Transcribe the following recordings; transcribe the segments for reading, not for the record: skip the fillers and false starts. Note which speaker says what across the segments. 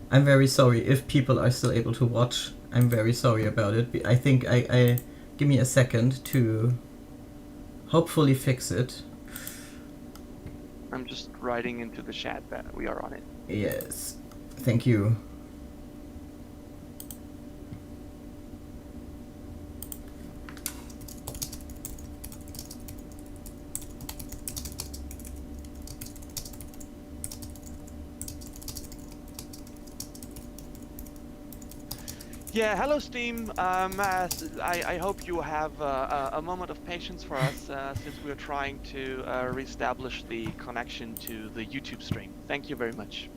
Speaker 1: I'm very sorry if people are still able to watch. I'm very sorry about it. I think I give me a second to hopefully fix it.
Speaker 2: I'm just writing into the chat that we are on it.
Speaker 1: Yes, thank you.
Speaker 2: Yeah, hello Steam. I hope you have a moment of patience for us since we're trying to reestablish the connection to the YouTube stream. Thank you very much.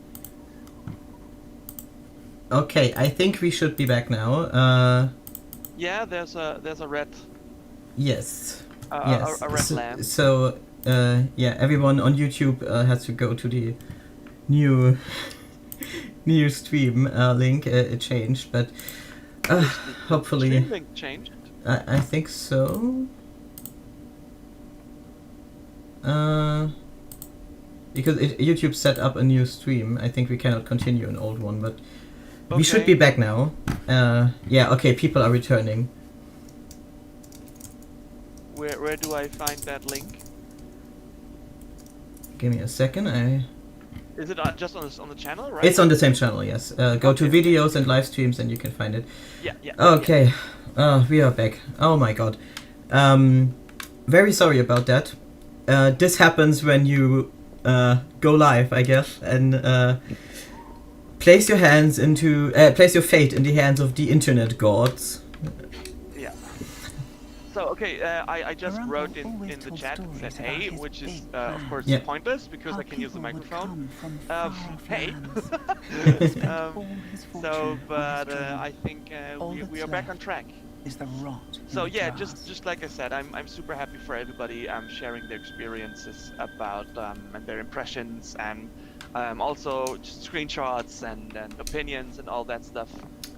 Speaker 1: Okay, I think we should be back now.
Speaker 2: Yeah, there's a red.
Speaker 1: Yes.
Speaker 2: A red lamp.
Speaker 1: So yeah, everyone on YouTube has to go to the new new stream link. It changed, but hopefully.
Speaker 2: Stream link changed.
Speaker 1: I think so. Because YouTube set up a new stream. I think we cannot continue an old one, but we should be back now. Yeah, okay, people are returning.
Speaker 2: Where do I find that link?
Speaker 1: Give me a second.
Speaker 2: Is it just on the channel, right?
Speaker 1: It's on the same channel, yes. Go to videos and live streams and you can find it.
Speaker 2: Yeah.
Speaker 1: Okay, we are back. Oh my god. Very sorry about that. This happens when you go live, I guess, and place your fate in the hands of the internet gods.
Speaker 2: Yeah. So okay, I just wrote in the chat and said hey, which is of course pointless because I can use the microphone. Hey. But I think we are back on track.
Speaker 3: Is the rot.
Speaker 2: So yeah, just like I said, I'm super happy for everybody sharing their experiences about and their impressions and also just screenshots and opinions and all that stuff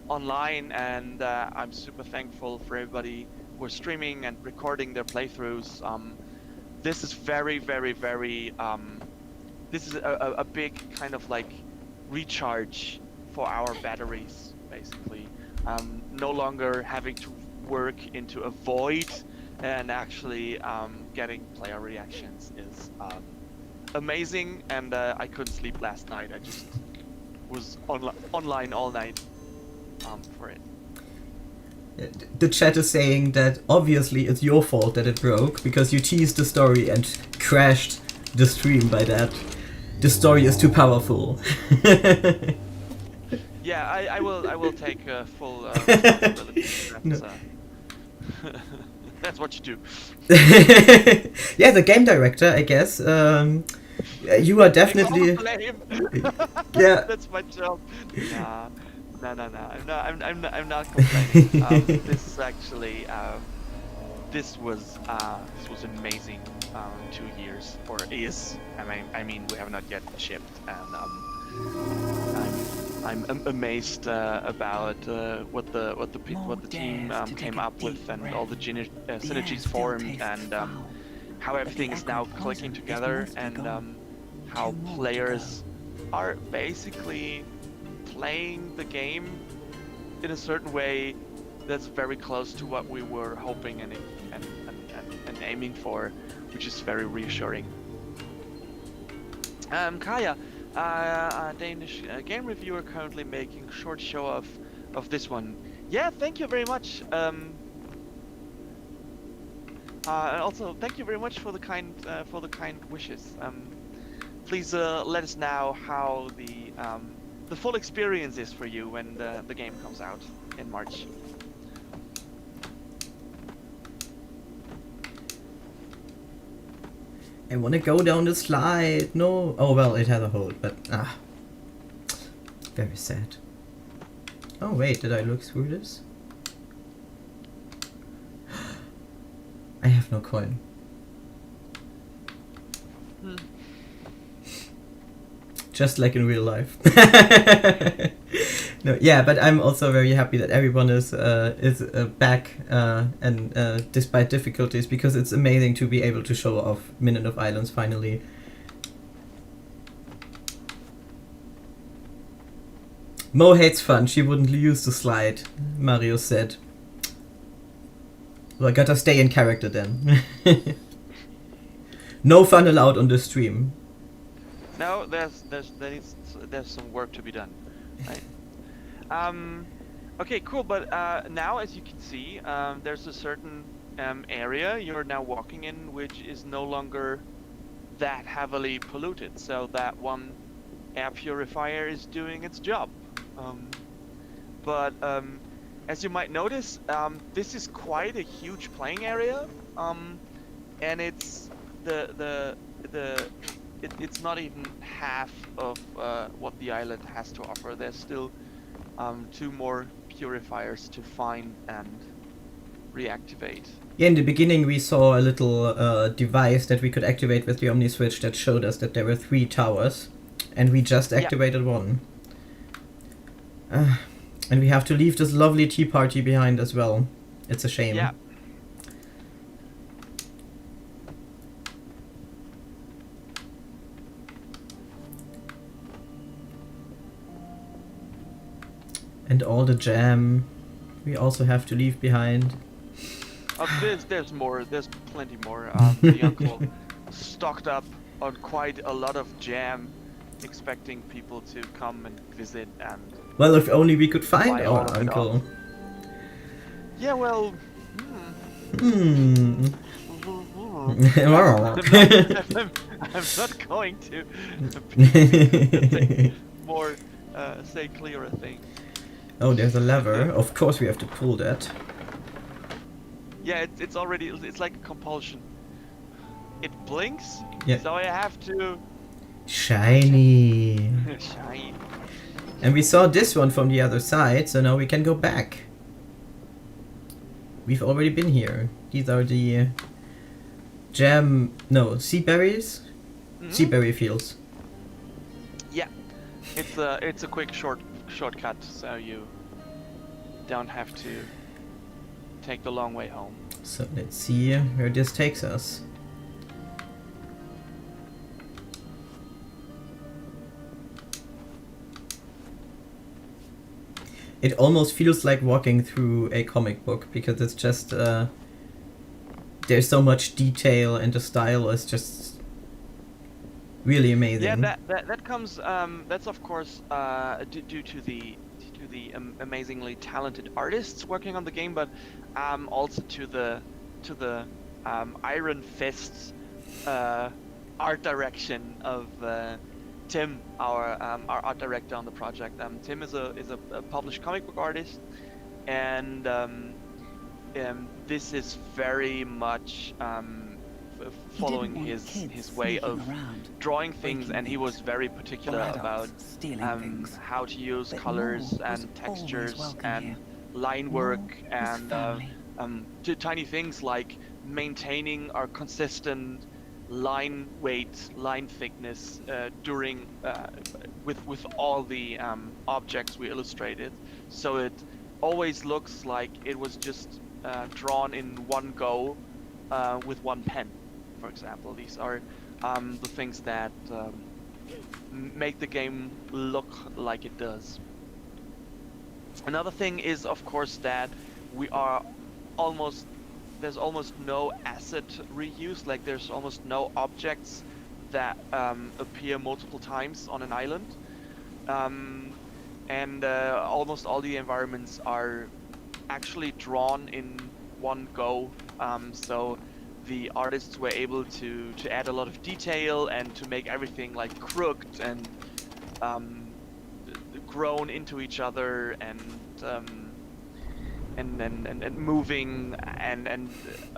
Speaker 2: online, and I'm super thankful for everybody who are streaming and recording their playthroughs. This is very this is a big kind of like recharge for our batteries, basically. No longer having to work into a void, and actually getting player reactions is amazing. And I couldn't sleep last night. I just was online all night for it.
Speaker 1: The chat is saying that obviously it's your fault that it broke because you teased the story and crashed the stream by that. The story is too powerful.
Speaker 2: Yeah, I will take full responsibility. That's what you do.
Speaker 1: Yeah, the game director, I guess. You are definitely.
Speaker 2: Yeah, that's my job. No. I'm not complaining. This is actually this was amazing. 2 years, or is. I mean, we have not yet shipped, and I'm amazed about what the team came up with, and all the synergies formed, and how everything is now clicking together, and how players are basically playing the game in a certain way that's very close to what we were hoping and aiming for, which is very reassuring. Kaya, a Danish game reviewer, currently making a short show of this one. Yeah, thank you very much. And also thank you very much for the kind wishes. Please let us know how the full experience is for you when the game comes out in March.
Speaker 1: I wanna go down the slide. No. Oh well, it has a hold, but very sad. Oh wait, did I look through this? I have no coin. Just like in real life. No, yeah, but I'm also very happy that everyone is back and despite difficulties, because it's amazing to be able to show off Minute of Islands finally. Mo hates fun. She wouldn't use the slide, Mario said. Well, I gotta stay in character then. No fun allowed on the stream.
Speaker 2: No, there's some work to be done, right? Okay, cool. But now, as you can see, there's a certain area you're now walking in, which is no longer that heavily polluted. So that one air purifier is doing its job. But as you might notice, this is quite a huge playing area, and it's it's not even half of what the island has to offer. There's still 2 more purifiers to find and reactivate.
Speaker 1: Yeah, in the beginning we saw a little device that we could activate with the Omni Switch that showed us that there were 3 towers, and we just activated one. And we have to leave this lovely tea party behind as well. It's a shame.
Speaker 2: Yeah.
Speaker 1: And all the jam we also have to leave behind.
Speaker 2: There's more. There's plenty more. The uncle stocked up on quite a lot of jam, expecting people to come and visit and.
Speaker 1: Well, if only we could find
Speaker 2: buy all
Speaker 1: our
Speaker 2: of it
Speaker 1: uncle.
Speaker 2: all. Yeah, well.
Speaker 1: Hmm.
Speaker 2: I'm not going to more say clearer things.
Speaker 1: Oh, there's a lever. Of course we have to pull that.
Speaker 2: Yeah, it's already, it's like a compulsion. It blinks,
Speaker 1: Yeah.
Speaker 2: so I have to
Speaker 1: Shiny.
Speaker 2: shine.
Speaker 1: And we saw this one from the other side, so now we can go back. We've already been here. These are the sea berries? Sea berry fields.
Speaker 2: Yeah, it's a quick shortcut, so you don't have to take the long way home.
Speaker 1: So let's see where this takes us. It almost feels like walking through a comic book because it's just there's so much detail and the style is just really amazing.
Speaker 2: Yeah, that comes. That's of course due to the amazingly talented artists working on the game, but also to the Iron Fist's art direction of Tim, our art director on the project. Tim is a published comic book artist, and this is very much following his way of drawing things, and he was very particular about how to use colors and textures and line work and tiny things like maintaining our consistent line weight, line thickness during with all the objects we illustrated, so it always looks like it was just drawn in one go with one pen. For example, these are the things that make the game look like it does. Another thing is, of course, that there's almost no asset reuse. Like there's almost no objects that appear multiple times on an island, and almost all the environments are actually drawn in one go. So the artists were able to add a lot of detail and to make everything like crooked and grown into each other and moving and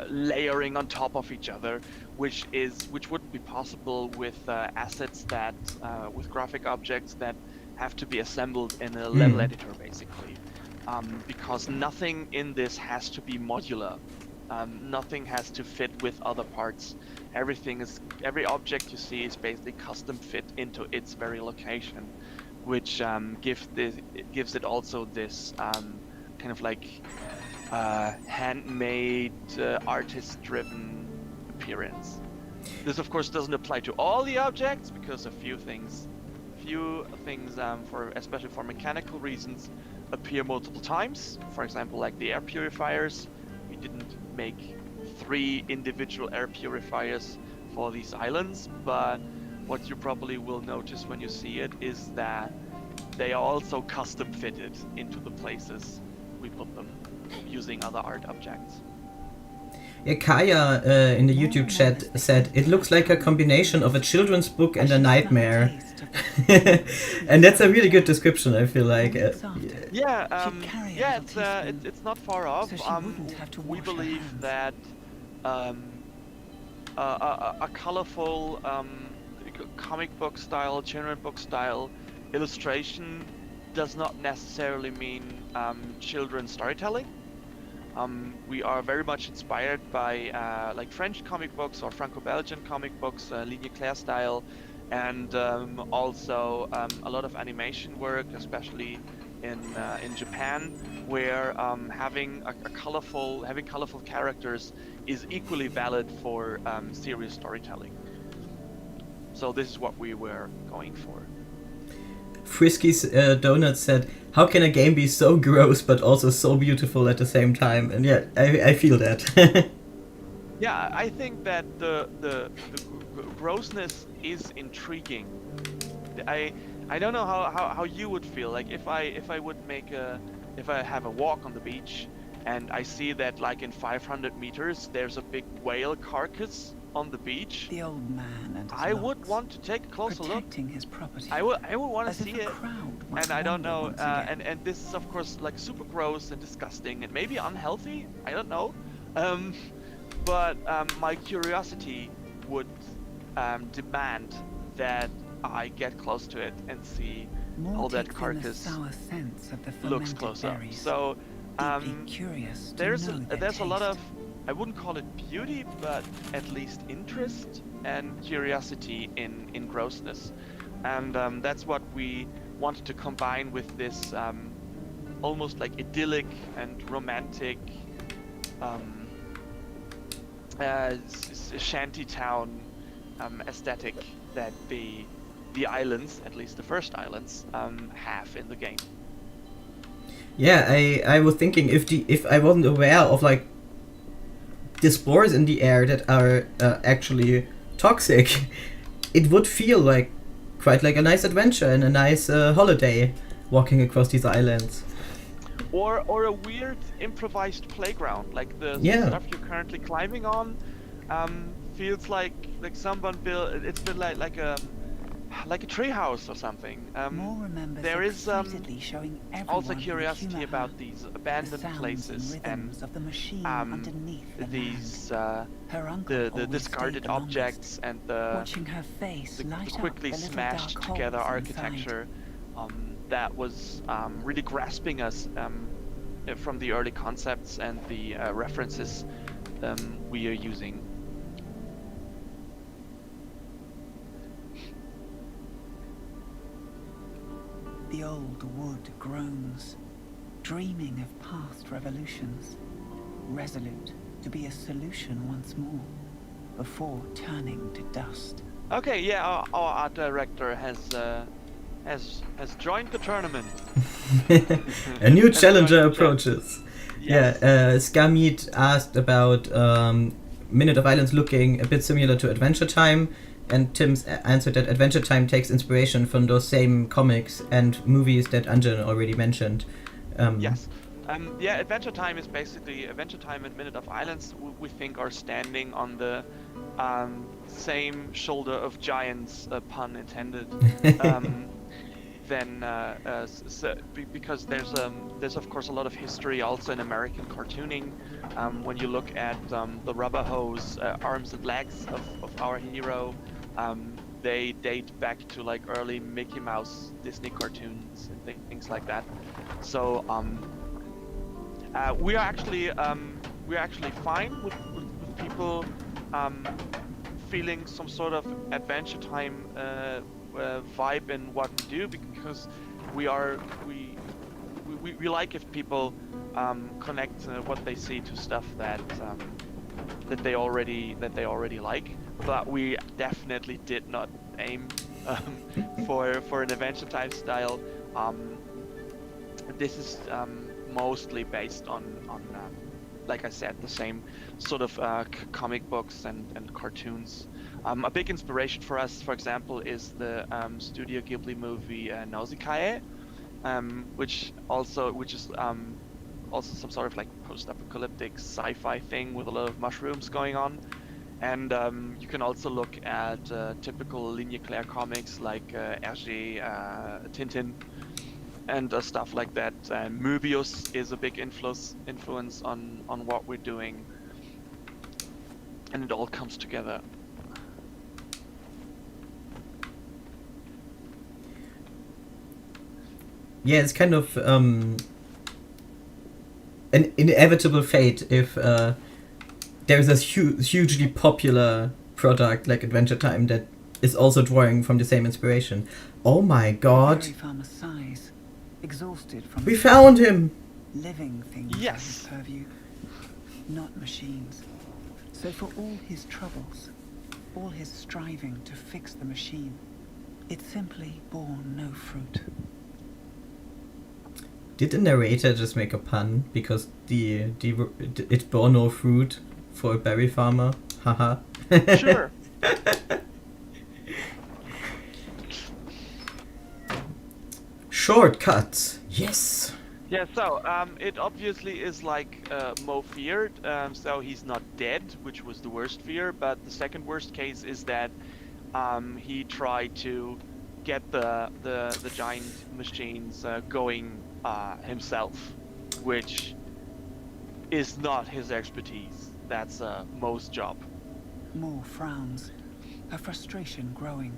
Speaker 2: layering on top of each other, which wouldn't be possible with assets that with graphic objects that have to be assembled in a level editor, basically, because nothing in this has to be modular. Nothing has to fit with other parts. Every object you see is basically custom fit into its very location, which gives it also this kind of like handmade, artist-driven appearance. This of course doesn't apply to all the objects because a few things few things, especially for mechanical reasons, appear multiple times. For example, like the air purifiers. We didn't make 3 individual air purifiers for these islands, but what you probably will notice when you see it is that they are also custom fitted into the places we put them using other art objects.
Speaker 1: Yeah, Kaya in the YouTube chat said, it looks like a combination of a children's book and a nightmare. And that's a really good description, I feel like.
Speaker 2: It's not far off. We believe that a colorful comic book style, children's book style illustration does not necessarily mean children's storytelling. We are very much inspired by like French comic books or Franco-Belgian comic books, Ligne Claire style, and also a lot of animation work, especially in Japan, where having colorful characters is equally valid for serious storytelling. So this is what we were going for.
Speaker 1: Frisky's Donut said, how can a game be so gross but also so beautiful at the same time? And yeah, I feel that.
Speaker 2: Yeah, I think that the grossness is intriguing. I don't know how you would feel, like if I have a walk on the beach and I see that like in 500 meters there's a big whale carcass on the beach.
Speaker 3: The old man and
Speaker 2: I would want to take a closer look.
Speaker 3: His property.
Speaker 2: I would want to see it. And I don't know. And this is of course like super gross and disgusting and maybe unhealthy. I don't know. But my curiosity would demand that I get close to it and see how that carcass looks close up. So there's a lot of, I wouldn't call it beauty, but at least interest and curiosity in grossness. And that's what we wanted to combine with this almost like idyllic and romantic shantytown aesthetic that the islands, at least the first islands, have in the game.
Speaker 1: Yeah, I was thinking if I wasn't aware of like the spores in the air that are actually toxic, it would feel like quite like a nice adventure and a nice holiday walking across these islands.
Speaker 2: Or a weird improvised playground, like the stuff you're currently climbing on, feels like someone built. It's been like a treehouse or something. There is also curiosity about these abandoned places and these the discarded objects and the quickly smashed together architecture that was really grasping us from the early concepts and the references we are using.
Speaker 3: The old wood groans, dreaming of past revolutions, resolute to be a solution once more, before turning to dust.
Speaker 2: Okay, yeah, our art director has joined the tournament.
Speaker 1: A new challenger approaches.
Speaker 2: Yes.
Speaker 1: Yeah, Skamit asked about Minute of Islands looking a bit similar to Adventure Time. And Tim's answered that Adventure Time takes inspiration from those same comics and movies that Anjin already mentioned.
Speaker 2: Yes. Adventure Time is basically Adventure Time and Minute of Islands. We think are standing on the same shoulder of giants, pun intended. Because there's of course a lot of history also in American cartooning. When you look at the rubber hose arms and legs of our hero, they date back to like early Mickey Mouse Disney cartoons and things like that. So we are actually fine with people feeling some sort of Adventure Time vibe in what we do, because we like if people connect what they see to stuff that they already like, but we definitely did not aim for an adventure type style. This is mostly based on like I said, the same sort of comic books and cartoons. A big inspiration for us, for example, is the Studio Ghibli movie Nausicaa, which is also some sort of like post-apocalyptic sci-fi thing with a lot of mushrooms going on. And you can also look at typical Ligne Claire comics like Hergé, Tintin, and stuff like that. Möbius is a big influence on what we're doing, and it all comes together.
Speaker 1: Yeah, it's kind of an inevitable fate if there's a hugely popular product like Adventure Time that is also drawing from the same inspiration. Oh my god.
Speaker 3: Berry farmer sighs, exhausted from
Speaker 1: We found him!
Speaker 3: living things
Speaker 2: Yes.
Speaker 3: at his purview, not machines. So for all his troubles, all his striving to fix the machine, it simply bore no fruit.
Speaker 1: Did the narrator just make a pun because it bore no fruit for a berry farmer? Haha.
Speaker 2: Sure.
Speaker 1: Shortcuts. Yes.
Speaker 2: Yeah, so it obviously is like Mo feared, so he's not dead, which was the worst fear, but the second worst case is that he tried to get the giant machines going himself, which is not his expertise. That's Mo's job.
Speaker 3: Mo frowns, her frustration growing.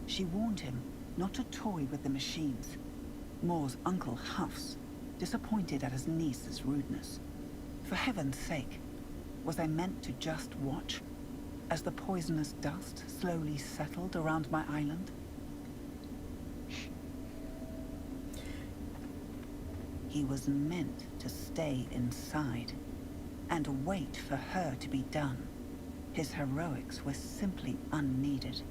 Speaker 3: She warned him not to toy with the machines. Mo's uncle huffs, disappointed at his niece's rudeness. For heaven's sake, was I meant to just watch as the poisonous dust slowly settled around my island? He was meant to stay inside and wait for her to be done. His heroics were simply unneeded.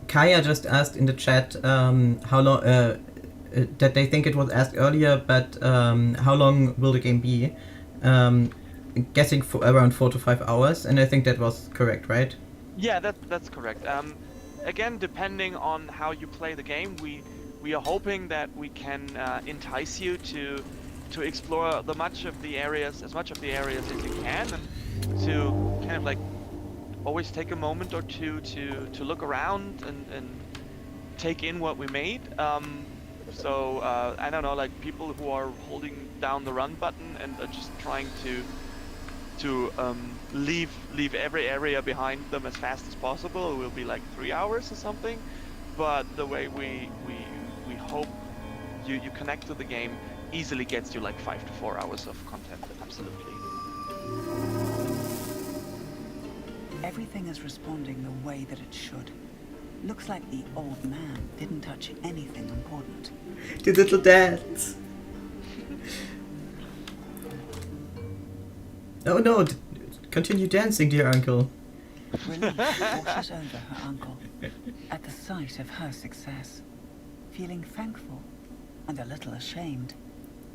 Speaker 1: Kaya just asked in the chat how long that they think it was asked earlier, but how long will the game be? Guessing for around 4 to 5 hours, and I think that was correct, right?
Speaker 2: Yeah, that's correct. Again, depending on how you play the game, we are hoping that we can entice you to explore as much of the areas as you can, and to kind of like always take a moment or two to look around and take in what we made. So I don't know, like people who are holding down the run button and are just trying to leave every area behind them as fast as possible, it will be like 3 hours or something. But the way we hope you connect to the game easily gets you like 5 to 4 hours of content. Absolutely.
Speaker 3: Everything is responding the way that it should. Looks like the old man didn't touch anything important.
Speaker 1: The little dance. Oh no, continue dancing, dear uncle.
Speaker 3: Relief washes over her uncle at the sight of her success. Feeling thankful and a little ashamed,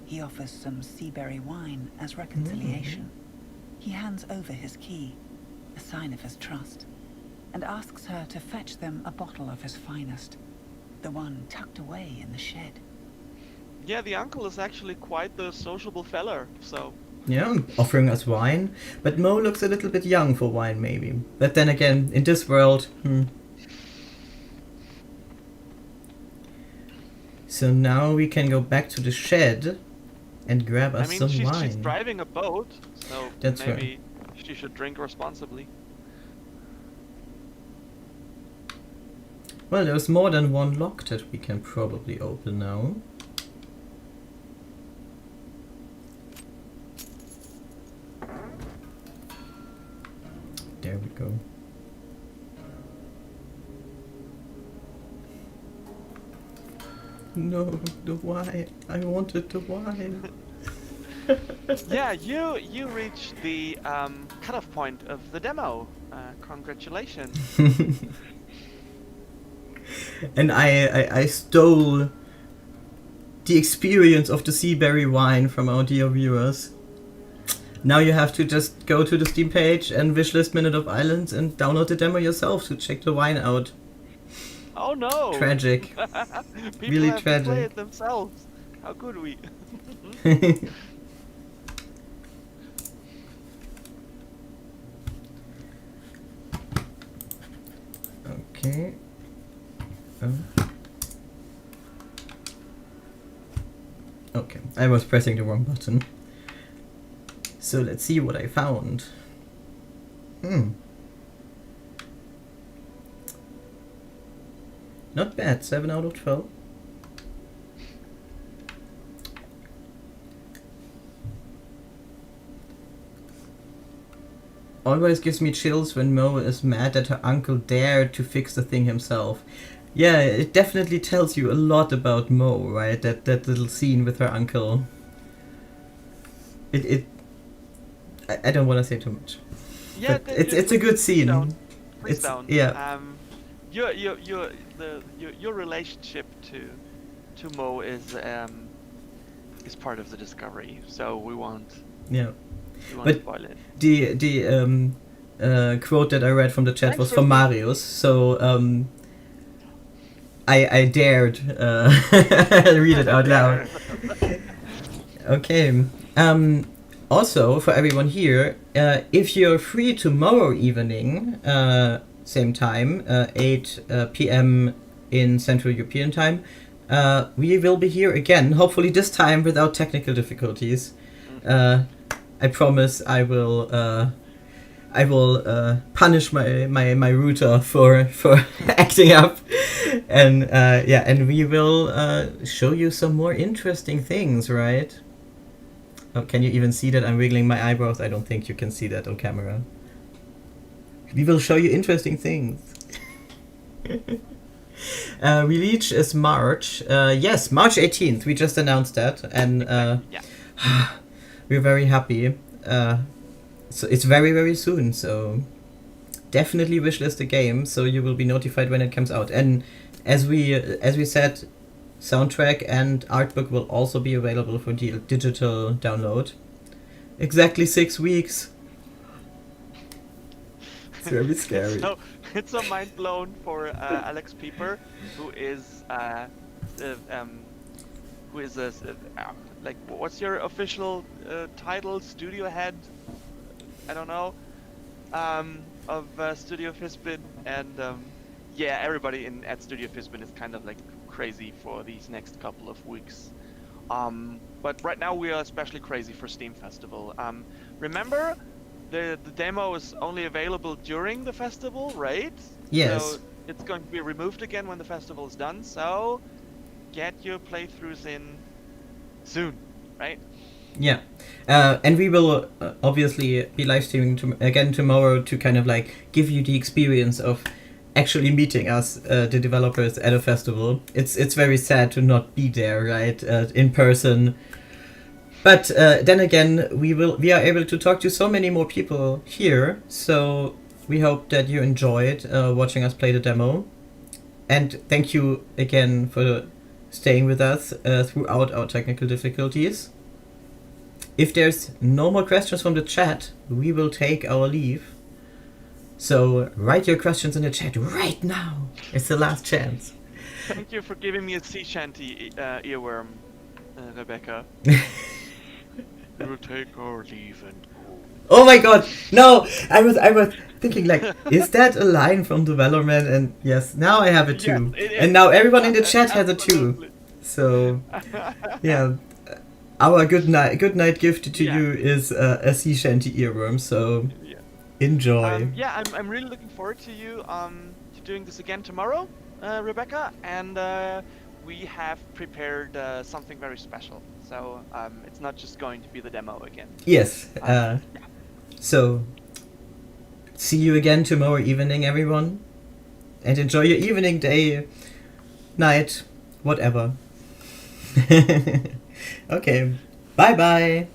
Speaker 3: he offers some seaberry wine as reconciliation. He hands over his key, a sign of his trust, and asks her to fetch them a bottle of his finest, the one tucked away in the shed.
Speaker 2: Yeah, the uncle is actually quite the sociable feller, so...
Speaker 1: Yeah, offering us wine. But Mo looks a little bit young for wine, maybe. But then again, in this world, So now we can go back to the shed and grab us some wine.
Speaker 2: She's driving a boat, so
Speaker 1: That's
Speaker 2: maybe she should drink responsibly.
Speaker 1: Well, there's more than one lock that we can probably open now. There we go. No, the wine. I wanted the wine.
Speaker 2: Yeah, you reached the cutoff point of the demo. Congratulations.
Speaker 1: And I stole the experience of the Seaberry wine from our dear viewers. Now you have to just go to the Steam page and wishlist Minute of Islands and download the demo yourself to check the wine out.
Speaker 2: Oh no!
Speaker 1: Tragic.
Speaker 2: People
Speaker 1: Really
Speaker 2: have to play
Speaker 1: tragic.
Speaker 2: it themselves. How could we?
Speaker 1: Okay. Okay, I was pressing the wrong button. So let's see what I found. Not bad, 7 out of 12. Always gives me chills when Mo is mad that her uncle dared to fix the thing himself. Yeah, it definitely tells you a lot about Mo, right? That little scene with her uncle. I don't want to say too much.
Speaker 2: Yeah,
Speaker 1: but it's a good scene.
Speaker 2: Please don't.
Speaker 1: Yeah.
Speaker 2: Your relationship to Mo is part of the discovery, so we won't.
Speaker 1: Yeah.
Speaker 2: But spoil it.
Speaker 1: The quote that I read from the chat was from Marius, so I dared read it out loud. Okay. Also, for everyone here, if you're free tomorrow evening, same time, 8 p.m. in Central European time, we will be here again. Hopefully, this time without technical difficulties. I promise I will punish my router for acting up, and and we will show you some more interesting things, right? Oh, can you even see that I'm wiggling my eyebrows? I don't think you can see that on camera. We will show you interesting things. Release is March. Yes, March 18th. We just announced that, and we're very happy. So it's very, very soon. So definitely wishlist the game, so you will be notified when it comes out. And as we said, soundtrack and artbook will also be available for digital download. Exactly 6 weeks. It's very scary.
Speaker 2: So it's so mind blown for Alex Pieper, who is like, what's your official title? Studio head? I don't know. Of Studio Fizbin, and everybody at Studio Fizbin is kind of like crazy for these next couple of weeks. But right now we are especially crazy for Steam Festival. Remember, the demo is only available during the festival, right?
Speaker 1: Yes.
Speaker 2: So it's going to be removed again when the festival is done. So get your playthroughs in soon, right?
Speaker 1: Yeah. And we will obviously be live streaming again tomorrow to kind of like give you the experience of actually meeting us, the developers, at a festival. It's very sad to not be there, right, in person. But then again, we are able to talk to so many more people here. So we hope that you enjoyed watching us play the demo. And thank you again for staying with us throughout our technical difficulties. If there's no more questions from the chat, we will take our leave. So write your questions in the chat right now. It's the last chance.
Speaker 2: Thank you for giving me a sea shanty earworm, Rebecca. We will take our leave and go.
Speaker 1: Oh my god, no! I was thinking like, is that a line from Development? And yes, now I have it too.
Speaker 2: Yes, it is.
Speaker 1: And now everyone in the chat has it too. So, yeah. Our good night gift to you is a sea shanty earworm, so enjoy.
Speaker 2: I'm really looking forward to you to doing this again tomorrow, Rebecca, and we have prepared something very special. So it's not just going to be the demo again.
Speaker 1: Yes. So see you again tomorrow evening, everyone, and enjoy your evening, day, night, whatever. Okay, bye bye.